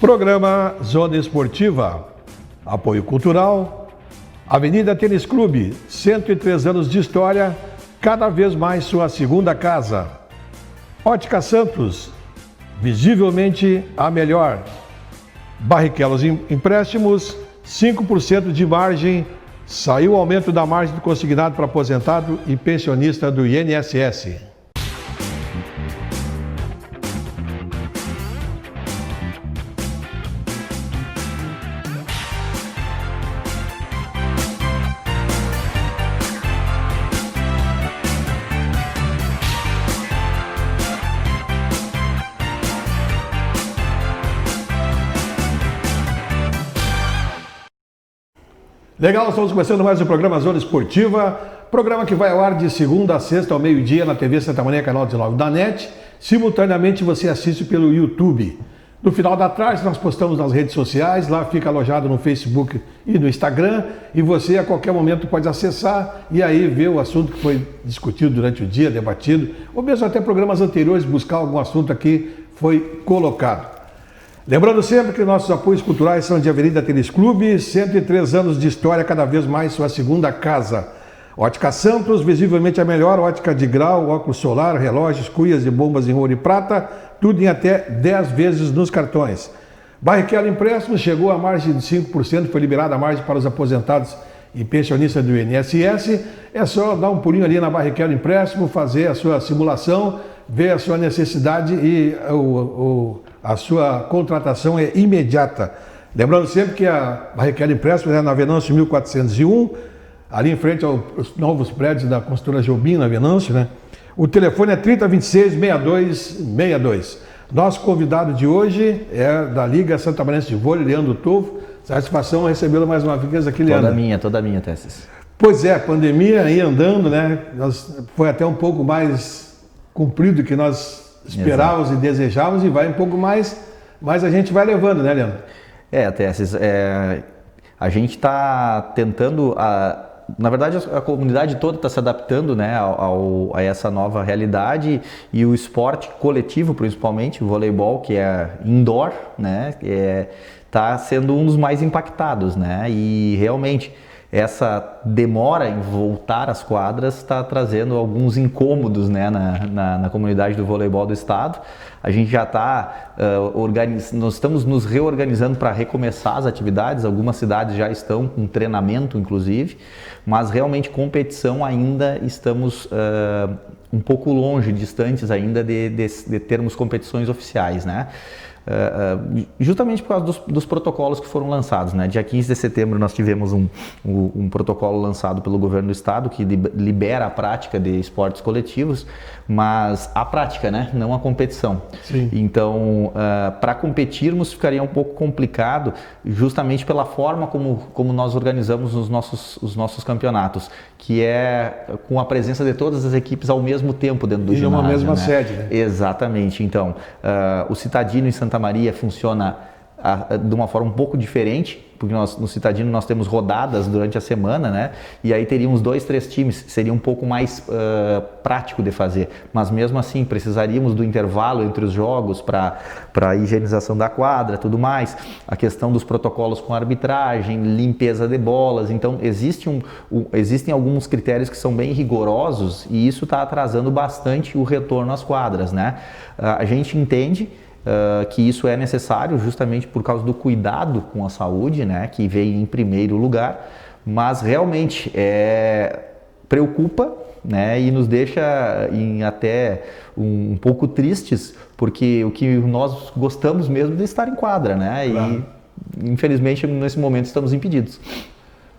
Programa Zona Esportiva, apoio cultural, Avenida Tênis Clube, 103 anos de história, cada vez mais sua segunda casa. Ótica Santos, visivelmente a melhor. Barrichellos Empréstimos, 5% de margem, saiu o aumento da margem do consignado para aposentado e pensionista do INSS. Legal, estamos começando mais um programa Zona Esportiva, programa que vai ao ar de segunda a sexta ao meio-dia na TV Santa Maria, canal 19 da NET. Simultaneamente você assiste pelo YouTube. No final da tarde nós postamos nas redes sociais, lá fica alojado no Facebook e no Instagram, e você a qualquer momento pode acessar e aí ver o assunto que foi discutido durante o dia, debatido, ou mesmo até programas anteriores, buscar algum assunto aqui foi colocado. Lembrando sempre que nossos apoios culturais são de Avenida Tênis Clube, 103 anos de história, cada vez mais sua segunda casa. Ótica Santos, visivelmente a melhor ótica de grau, óculos solar, relógios, cuias e bombas em ouro e prata, tudo em até 10 vezes nos cartões. Barrichellos Empréstimos, chegou a margem de 5%, foi liberada a margem para os aposentados e pensionistas do INSS. É só dar um pulinho ali na Barrichellos Empréstimos, fazer a sua simulação, ver a sua necessidade e a sua contratação é imediata. Lembrando sempre que a Barrichellos Empréstimos é na Venâncio 1401, ali em frente aos novos prédios da construtora Jobim, na Venâncio, né? O telefone é 3026-6262. Nosso convidado de hoje é da Liga Santamarense de Vôlei, Leandro Tovo. Satisfação recebê-lo mais uma vez aqui, Leandro. Toda minha, Tessis. Pois é, pandemia aí andando, né? Foi até um pouco mais cumprido que nós esperávamos. Exato. E desejávamos, e vai um pouco mais, mas a gente vai levando, né, Leandro? Tessis, a gente está tentando, na verdade a comunidade toda está se adaptando, né, a essa nova realidade, e o esporte coletivo, principalmente o voleibol, que é indoor, né, está sendo um dos mais impactados, né, e realmente essa demora em voltar às quadras está trazendo alguns incômodos, né, na comunidade do voleibol do estado. A gente já está nós estamos nos reorganizando para recomeçar as atividades. Algumas cidades já estão com treinamento, inclusive, mas realmente competição ainda estamos um pouco longe, distantes ainda de termos competições oficiais, né? Justamente por causa dos protocolos que foram lançados, né? Dia 15 de setembro nós tivemos um protocolo lançado pelo governo do estado que libera a prática de esportes coletivos, mas a prática, né? Não a competição. Sim. Então, para competirmos ficaria um pouco complicado, justamente pela forma como nós organizamos os nossos campeonatos, que é com a presença de todas as equipes ao mesmo tempo dentro do ginásio. E numa mesma, né? sede, né? Exatamente. Então, o Citadino em Santa Maria funciona de uma forma um pouco diferente, porque no Citadino nós temos rodadas durante a semana, né? E aí teríamos 2, 3 times, seria um pouco mais prático de fazer, mas mesmo assim precisaríamos do intervalo entre os jogos para a higienização da quadra, tudo mais, a questão dos protocolos com arbitragem, limpeza de bolas. Então existem alguns critérios que são bem rigorosos, e isso está atrasando bastante o retorno às quadras, né? A gente entende que isso é necessário justamente por causa do cuidado com a saúde, né, que vem em primeiro lugar, mas realmente preocupa, né, e nos deixa até um pouco tristes, porque o que nós gostamos mesmo de estar em quadra, né, claro. E infelizmente nesse momento estamos impedidos.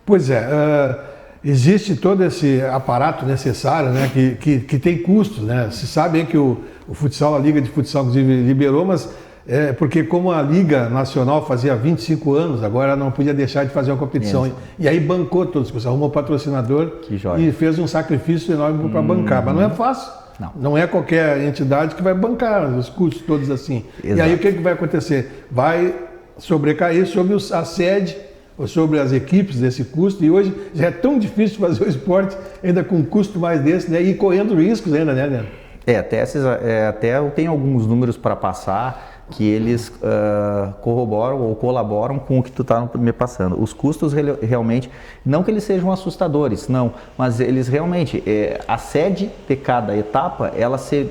Pois é, existe todo esse aparato necessário, né, que tem custos, né? Se sabe que o futsal, a Liga de Futsal, inclusive, liberou, mas porque como a Liga Nacional fazia 25 anos, agora não podia deixar de fazer uma competição. E aí bancou todos, arrumou patrocinador e fez um sacrifício enorme para bancar. Mas não é fácil. Não é qualquer entidade que vai bancar os custos todos assim. Exato. E aí o que vai acontecer? Vai sobrecair sobre a sede, ou sobre as equipes desse custo, e hoje já é tão difícil fazer o esporte ainda com um custo mais desse, né? E correndo riscos ainda, né, Leandro? Até eu tenho alguns números para passar. que eles corroboram ou colaboram com o que tu está me passando. Os custos realmente, não que eles sejam assustadores, não, mas eles realmente, a sede de cada etapa, ela se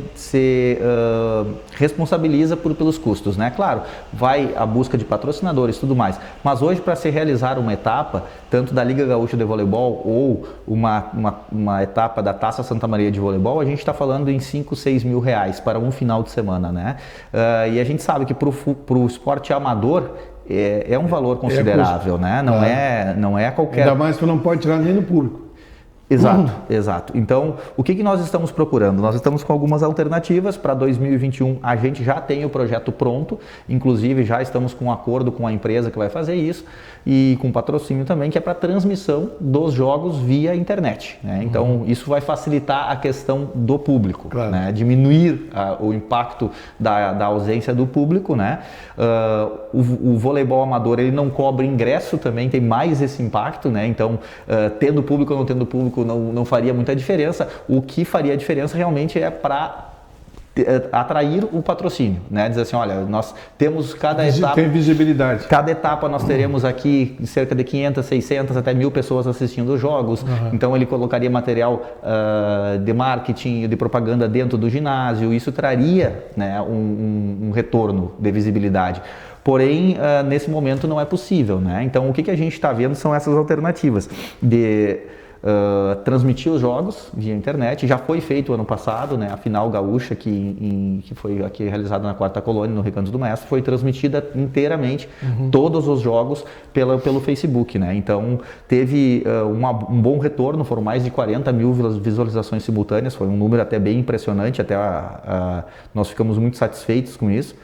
responsabiliza pelos custos, né? Claro, vai a busca de patrocinadores e tudo mais, mas hoje para se realizar uma etapa, tanto da Liga Gaúcha de Voleibol ou uma etapa da Taça Santa Maria de Voleibol, a gente está falando em 5, 6 mil reais para um final de semana, né? E a gente sabe que para o esporte amador é um valor considerável, né? Não é qualquer... Ainda mais que não pode tirar nem no público. Exato, exato. Então, o que nós estamos procurando? Nós estamos com algumas alternativas para 2021. A gente já tem o projeto pronto, inclusive já estamos com um acordo com a empresa que vai fazer isso e com patrocínio também, que é para transmissão dos jogos via internet, né? Então, isso vai facilitar a questão do público, claro, né? Diminuir o impacto da ausência do público, né? O voleibol amador, ele não cobra ingresso também, tem mais esse impacto, né? Então, tendo público ou não tendo público, não faria muita diferença. O que faria diferença realmente é para atrair o patrocínio, né? Dizer assim, olha, nós temos cada etapa... Tem visibilidade. Cada etapa nós teremos aqui cerca de 500, 600, até 1.000 pessoas assistindo os jogos. Então ele colocaria material de marketing, de propaganda dentro do ginásio. Isso traria, né, um retorno de visibilidade. Porém, nesse momento não é possível, né? Então o que a gente está vendo são essas alternativas de... transmitir os jogos via internet. Já foi feito ano passado, né, a final gaúcha que foi aqui realizada na Quarta Colônia, no Recanto do Mestre, foi transmitida inteiramente, todos os jogos pelo Facebook, né? Então teve um bom retorno, foram mais de 40 mil visualizações simultâneas, foi um número até bem impressionante, até nós ficamos muito satisfeitos com isso.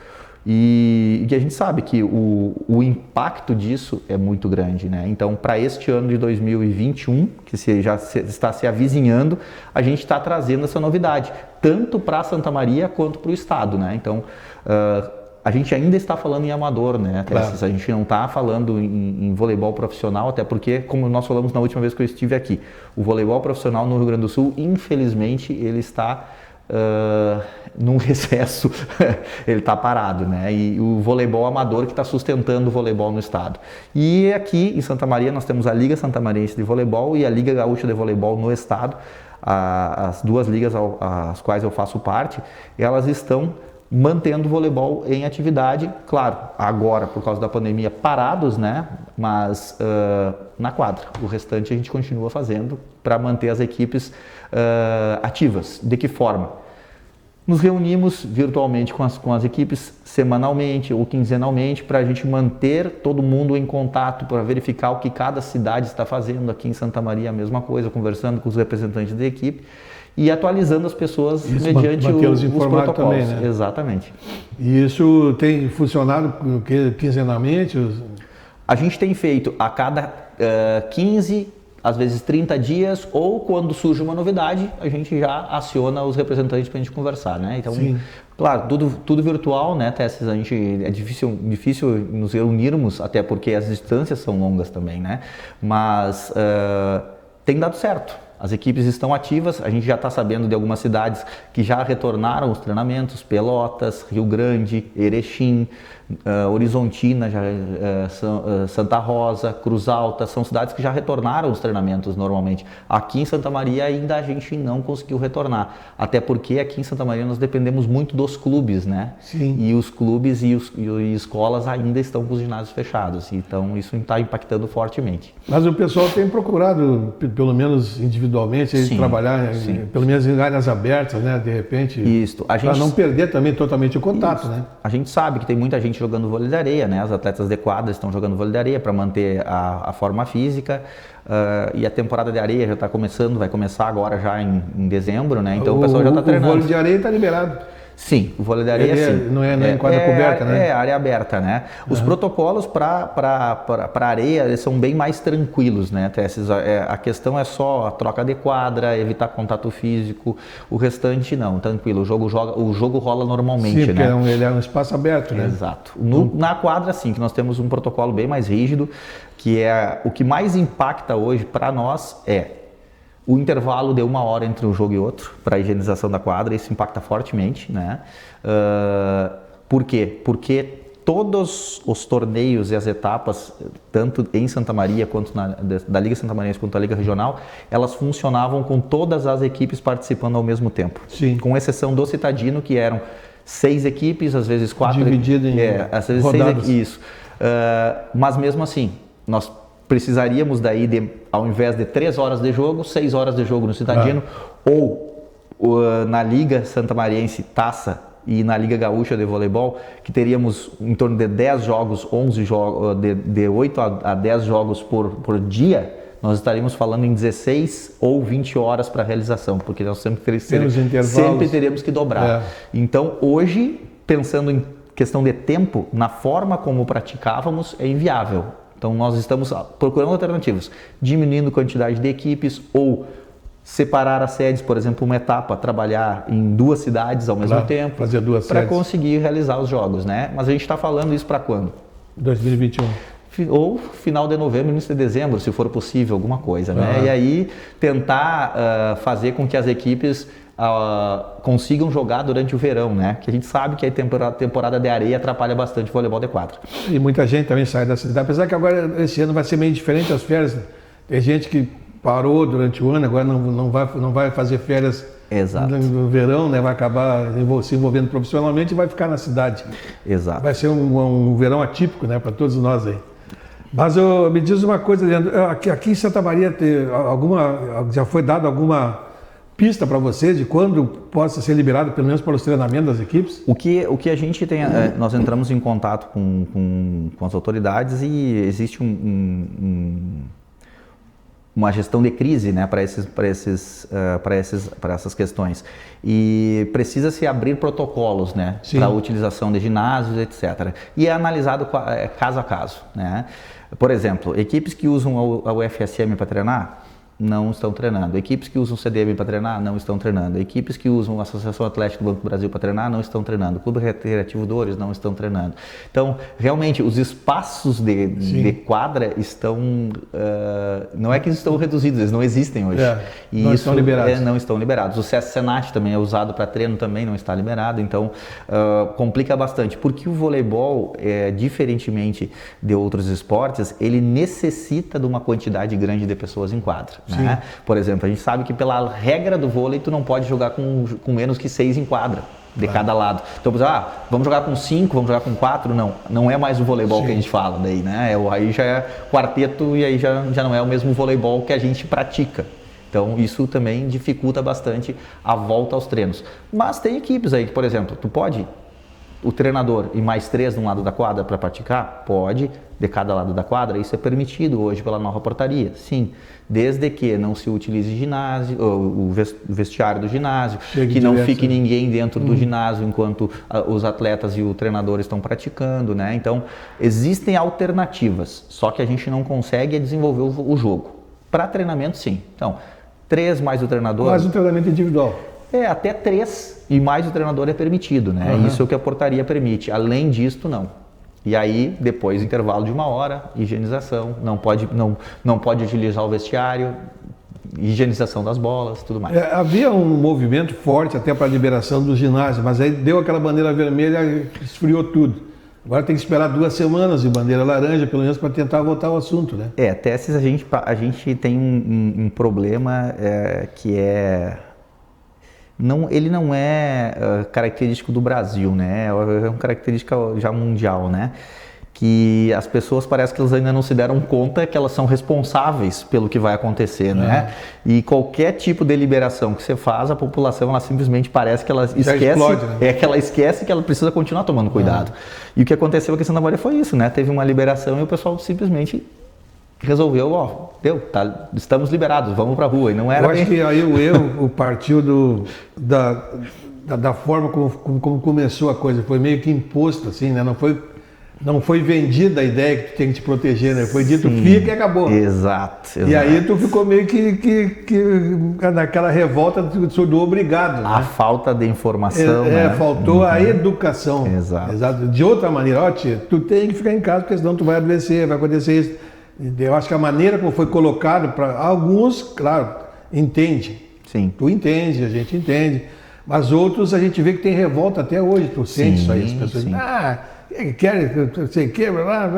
E a gente sabe que o impacto disso é muito grande, né? Então, para este ano de 2021, que já está se avizinhando, a gente está trazendo essa novidade, tanto para Santa Maria quanto para o estado, né? Então, a gente ainda está falando em amador, né? Claro. A gente não está falando em voleibol profissional, até porque, como nós falamos na última vez que eu estive aqui, o voleibol profissional no Rio Grande do Sul, infelizmente, ele está... num recesso, ele está parado, né? E o voleibol amador que está sustentando o voleibol no estado. E aqui em Santa Maria nós temos a Liga Santamariense de Voleibol e a Liga Gaúcha de Voleibol no estado. As duas ligas às quais eu faço parte, elas estão mantendo o voleibol em atividade, claro, agora por causa da pandemia parados, né? Mas na quadra. O restante a gente continua fazendo para manter as equipes ativas. De que forma? Nos reunimos virtualmente com as equipes semanalmente ou quinzenalmente para a gente manter todo mundo em contato, para verificar o que cada cidade está fazendo. Aqui em Santa Maria a mesma coisa, conversando com os representantes da equipe e atualizando as pessoas mediante os protocolos. Também, né? Exatamente. E isso tem funcionado quinzenalmente? A gente tem feito a cada 15, às vezes 30 dias, ou quando surge uma novidade, a gente já aciona os representantes para a gente conversar, né? Então, sim, claro, tudo virtual, né, Tesses? A gente, é difícil nos reunirmos, até porque as distâncias são longas também, né? Mas tem dado certo. As equipes estão ativas, a gente já está sabendo de algumas cidades que já retornaram os treinamentos, Pelotas, Rio Grande, Erechim, Horizontina, Santa Rosa, Cruz Alta, são cidades que já retornaram os treinamentos normalmente. Aqui em Santa Maria ainda a gente não conseguiu retornar, até porque aqui em Santa Maria nós dependemos muito dos clubes, né? Sim. E os clubes e escolas ainda estão com os ginásios fechados, então isso está impactando fortemente. Mas o pessoal tem procurado, pelo menos individualmente, sim, trabalhar, sim, pelo menos em áreas abertas, né? De repente, para não perder também totalmente o contato, isso, né? A gente sabe que tem muita gente jogando vôlei de areia, né? As atletas de quadra estão jogando vôlei de areia para manter a forma física, e a temporada de areia já está começando, vai começar agora já em dezembro, né? Então o pessoal já está treinando. O vôlei de areia está liberado. Sim, o vôlei de areia sim. Não é em quadra coberta, né? É área aberta, né? Os protocolos para areia eles são bem mais tranquilos, né? A questão é só a troca de quadra, evitar contato físico, o restante não, tranquilo. O jogo rola normalmente, sim, né? Porque ele é um espaço aberto, né? Exato. Na quadra, sim, que nós temos um protocolo bem mais rígido, que é o que mais impacta hoje para nós o intervalo de 1 hora entre um jogo e outro, para a higienização da quadra, isso impacta fortemente, né? Por quê? Porque todos os torneios e as etapas, tanto em Santa Maria quanto da Liga Santa Maria quanto da Liga Regional, elas funcionavam com todas as equipes participando ao mesmo tempo. Sim. Com exceção do Citadino, que eram 6 equipes, às vezes 4. Dividido em às vezes rodadas. 6 isso. Mas mesmo assim, nós precisaríamos daí, ao invés de 3 horas de jogo, 6 horas de jogo no Citadino, ou na Liga Santamariense Taça, e na Liga Gaúcha de Voleibol, que teríamos em torno de 10 jogos, 11 jogos, de 8 a 10 jogos por dia, nós estaríamos falando em 16 ou 20 horas para a realização, porque nós sempre teríamos que dobrar. Então, hoje, pensando em questão de tempo, na forma como praticávamos, é inviável. Então, nós estamos procurando alternativas, diminuindo a quantidade de equipes ou separar as sedes, por exemplo, uma etapa, trabalhar em 2 cidades ao mesmo tempo, fazer 2 para sedes, conseguir realizar os jogos, né? Mas a gente está falando isso para quando? 2021. Ou final de novembro, início de dezembro, se for possível, alguma coisa, né? E aí tentar fazer com que as equipes consigam jogar durante o verão, né? Que a gente sabe que a temporada de areia atrapalha bastante o voleibol de quadra. E muita gente também sai da cidade, apesar que agora esse ano vai ser meio diferente as férias. Tem gente que parou durante o ano, agora não vai fazer férias. Exato. No verão, né? Vai acabar se envolvendo profissionalmente e vai ficar na cidade. Exato. Vai ser um verão atípico, né? Para todos nós aí. Mas me diz uma coisa, Leandro, aqui em Santa Maria já foi dada alguma pista para vocês de quando possa ser liberado, pelo menos para os treinamentos das equipes? O que a gente tem, nós entramos em contato com as autoridades e existe uma gestão de crise, né, para essas questões. E precisa se abrir protocolos, né, para a utilização de ginásios, etc. E é analisado caso a caso, né? Por exemplo, equipes que usam a UFSM para treinar, não estão treinando. Equipes que usam o CDM para treinar, não estão treinando. Equipes que usam a Associação Atlética do Banco do Brasil para treinar, não estão treinando. Clube Recreativo Dores, não estão treinando. Então, realmente, os espaços de quadra estão... não é que estão reduzidos, eles não existem hoje. E não estão liberados. Não estão liberados. O CS-Senat também é usado para treino, também não está liberado. Então, complica bastante. Porque o voleibol, diferentemente de outros esportes, ele necessita de uma quantidade grande de pessoas em quadra. Né? Por exemplo, a gente sabe que pela regra do vôlei tu não pode jogar com menos que 6 em quadra de cada lado. Então, vamos jogar com 5, vamos jogar com 4? Não é mais o voleibol que a gente fala daí, né? Aí já é quarteto e aí já não é o mesmo voleibol que a gente pratica. Então, isso também dificulta bastante a volta aos treinos. Mas tem equipes aí que, por exemplo, tu pode, o treinador e mais 3 de um lado da quadra para praticar? Pode, de cada lado da quadra. Isso é permitido hoje pela nova portaria, sim. Desde que não se utilize ginásio, o vestiário do ginásio, que não fique ninguém dentro do ginásio enquanto os atletas e o treinador estão praticando, né? Então, existem alternativas, só que a gente não consegue desenvolver o jogo. Para treinamento, sim. Então, 3 mais o treinador... Mais um treinamento individual. Até 3 e mais o treinador é permitido, né? Isso é o que a portaria permite. Além disto, não. E aí, depois, intervalo de 1 hora, higienização, não pode utilizar o vestiário, higienização das bolas, tudo mais. Havia um movimento forte até para a liberação do ginásio, mas aí deu aquela bandeira vermelha e esfriou tudo. Agora tem que esperar 2 semanas de bandeira laranja, pelo menos, para tentar voltar ao assunto, né? Testes a gente tem um problema que é... ele não é característico do Brasil, né? É uma característica já mundial, né? Que as pessoas parece que elas ainda não se deram conta que elas são responsáveis pelo que vai acontecer, né? E qualquer tipo de liberação que você faz, a população, ela simplesmente parece que ela esquece, explode, né? Que ela esquece que ela precisa continuar tomando cuidado. E o que aconteceu aqui em Santa Maria foi isso, né? Teve uma liberação e o pessoal simplesmente resolveu, estamos liberados, vamos para a rua. E não era. Eu acho que aí o erro partiu da forma como começou a coisa, foi meio que imposto, assim, né? Não foi vendida a ideia que tu tem que te proteger, né? Foi dito, fica e acabou. Exato. E aí tu ficou meio que naquela revolta do obrigado. A falta de informação, né? Faltou a educação. Exato. De outra maneira, tia, tu tem que ficar em casa, porque senão tu vai adoecer, vai acontecer isso. Eu acho que a maneira como foi colocado, para alguns, claro, entende. Sim. Tu entende, a gente entende. Mas outros a gente vê que tem revolta até hoje, tu sente isso aí, as pessoas sim. querem, sei o que,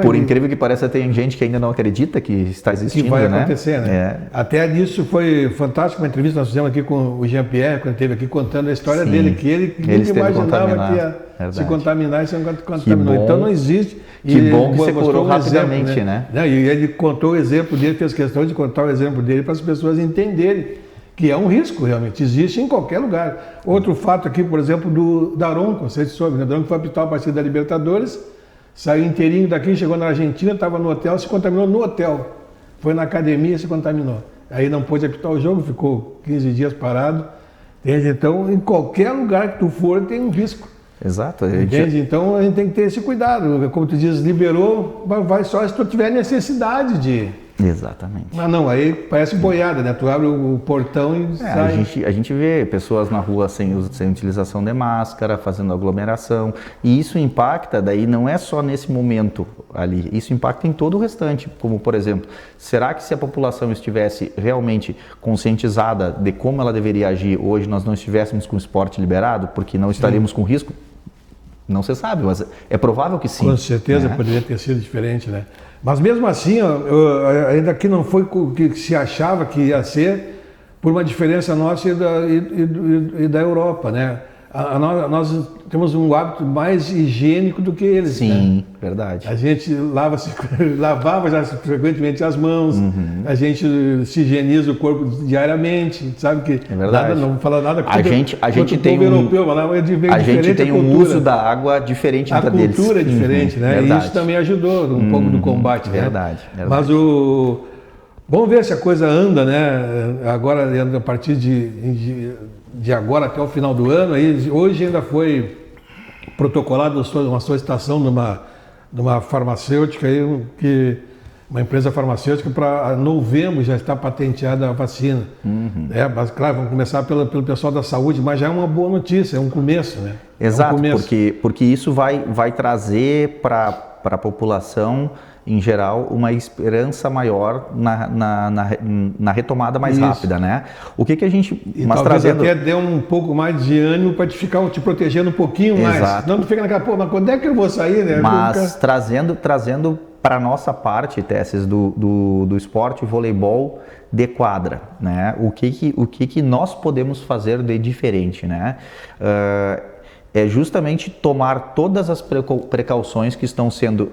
Por incrível que pareça, tem gente que ainda não acredita que está existindo, que vai né? acontecer, né? Até nisso foi fantástico uma entrevista que nós fizemos aqui com o Jean-Pierre, quando esteve aqui contando a história dele, que ele nunca imaginava que ia se contaminar e se contaminou. Então não existe. Que bom que você curou rapidamente, né? E ele contou o exemplo dele, fez questão de contar o exemplo dele para as pessoas entenderem que é um risco, realmente, existe em qualquer lugar. Outro fato aqui, por exemplo, do Daronco, não sei se soube, né? Daronco foi apitar a partida da Libertadores, saiu inteirinho daqui, chegou na Argentina, estava no hotel, se contaminou no hotel. Foi na academia e se contaminou. Aí não pôde apitar o jogo, ficou 15 dias parado. Entende? Então, em qualquer lugar que tu for, tem um risco. Exato. Entende? Então, a gente tem que ter esse cuidado. Como tu diz, liberou, vai só se tu tiver necessidade de... Exatamente. Mas não, aí parece boiada, né? Tu abre o portão e sai. A gente vê pessoas na rua sem utilização de máscara, fazendo aglomeração, e isso impacta, daí não é só nesse momento ali, isso impacta em todo o restante, como por exemplo, será que se a população estivesse realmente conscientizada de como ela deveria agir, hoje nós não estivéssemos com o esporte liberado, porque não estaríamos com risco? Não se sabe, mas é provável que sim. Com certeza, né? Poderia ter sido diferente, né? Mas mesmo assim, ainda que não foi o que se achava que ia ser, por uma diferença nossa e da Europa, né? Nós temos um hábito mais higiênico do que eles. Sim, né? Verdade. A gente lavava já frequentemente as mãos, a gente se higieniza o corpo diariamente, sabe que é verdade. Não vou falar nada a gente tem um uso da água diferente da deles. A cultura é diferente, né? Verdade. E isso também ajudou um pouco do combate, verdade, né? Mas vamos ver se a coisa anda, né? Agora, a partir de agora até o final do ano, hoje ainda foi protocolada uma solicitação de uma farmacêutica, uma empresa farmacêutica, para novembro já está patenteada a vacina. Mas claro, vamos começar pelo pessoal da saúde, mas já é uma boa notícia, é um começo, né? Exato, é um começo. Porque isso vai trazer para a população em geral, uma esperança maior na retomada mais rápida, né? O que a gente... Mas talvez até dê um pouco mais de ânimo para te protegendo um pouquinho mais. Exato. Não tu fica naquela, mas quando é que eu vou sair, né? Mas trazendo para a nossa parte, Tesses, do esporte voleibol de quadra, né? O que nós podemos fazer de diferente, né? É justamente tomar todas as precauções que estão sendo,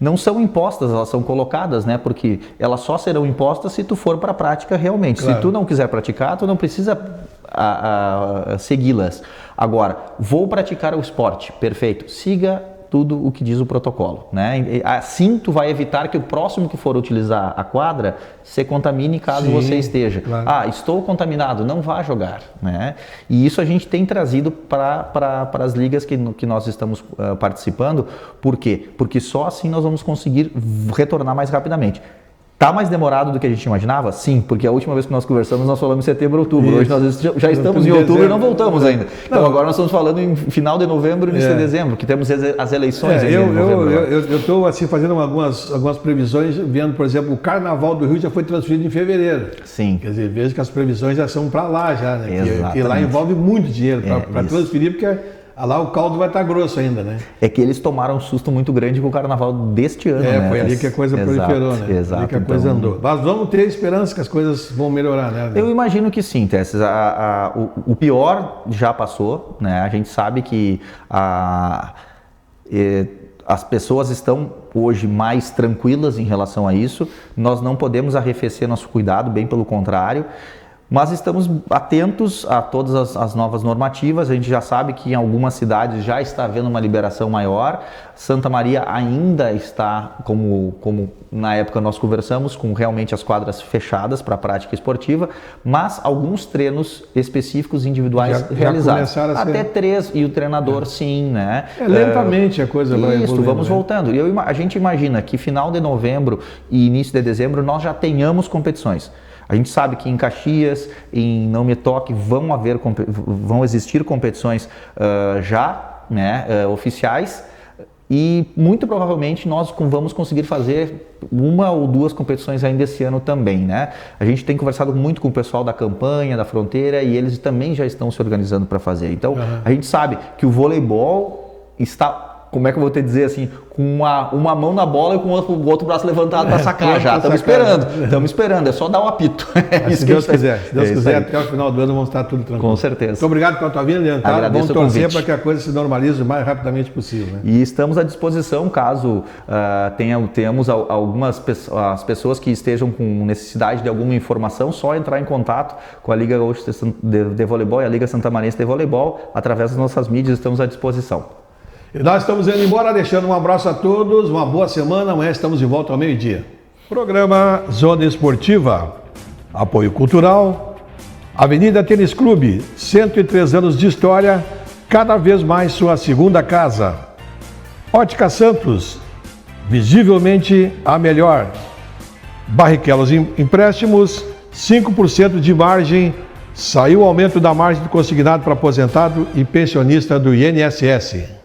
não são impostas, elas são colocadas, né? Porque elas só serão impostas se tu for para a prática realmente. Claro. Se tu não quiser praticar, tu não precisa segui-las. Agora, vou praticar o esporte, perfeito, siga tudo o que diz o protocolo, né? Assim tu vai evitar que o próximo que for utilizar a quadra se contamine caso você esteja. Claro. Estou contaminado, não vá jogar, né? E isso a gente tem trazido para as ligas que nós estamos participando. Por quê? Porque só assim nós vamos conseguir retornar mais rapidamente. Tá mais demorado do que a gente imaginava? Sim, porque a última vez que nós conversamos, nós falamos em setembro, outubro. Isso. Hoje nós já estamos em outubro e não voltamos ainda. Então agora nós estamos falando em final de novembro e início de dezembro, que temos as eleições em novembro. Eu estou assim, fazendo algumas previsões, vendo, por exemplo, o Carnaval do Rio já foi transferido em fevereiro. Sim. Quer dizer, vejo que as previsões já são para lá, já, né? Que lá envolve muito dinheiro para transferir, porque... lá o caldo vai estar grosso ainda, né? É que eles tomaram um susto muito grande com o carnaval deste ano, né? Foi ali que a coisa proliferou, né? Exato. Ali que a coisa andou. Mas vamos ter esperança que as coisas vão melhorar, né? Eu imagino que sim, Tesses. O pior já passou, né? A gente sabe que as pessoas estão hoje mais tranquilas em relação a isso. Nós não podemos arrefecer nosso cuidado, bem pelo contrário. Mas estamos atentos a todas as novas normativas. A gente já sabe que em algumas cidades já está havendo uma liberação maior. Santa Maria ainda está, como na época nós conversamos, com realmente as quadras fechadas para a prática esportiva, mas alguns treinos específicos individuais realizados. Até 3, e o treinador sim, né? Lentamente a coisa vai evoluindo. Isso, vamos voltando. E a gente imagina que final de novembro e início de dezembro nós já tenhamos competições. A gente sabe que em Caxias, em Não Me Toque, vão existir competições já, né, oficiais. e muito provavelmente nós vamos conseguir fazer 1 ou 2 competições ainda esse ano também, né? A gente tem conversado muito com o pessoal da campanha, da fronteira, e eles também já estão se organizando para fazer. Então, a gente sabe que o voleibol está, como é que eu vou te dizer assim, com uma mão na bola e com o outro braço levantado para sacar já. Estamos esperando, é só dar o apito. Se Deus quiser, até o final do ano vamos estar tudo tranquilo. Com certeza. Muito obrigado pela tua vinda, Leandro. Vamos torcer para que a coisa se normalize o mais rapidamente possível. Né? E estamos à disposição caso tenhamos algumas as pessoas que estejam com necessidade de alguma informação, só entrar em contato com a Liga Gaúcha de Voleibol e a Liga Santamarense de Voleibol através das nossas mídias, estamos à disposição. E nós estamos indo embora, deixando um abraço a todos, uma boa semana, amanhã estamos de volta ao meio-dia. Programa Zona Esportiva, apoio cultural, Avenida Tênis Clube, 103 anos de história, cada vez mais sua segunda casa. Ótica Santos, visivelmente a melhor. Barrichellos Empréstimos, 5% de margem, saiu o aumento da margem do consignado para aposentado e pensionista do INSS.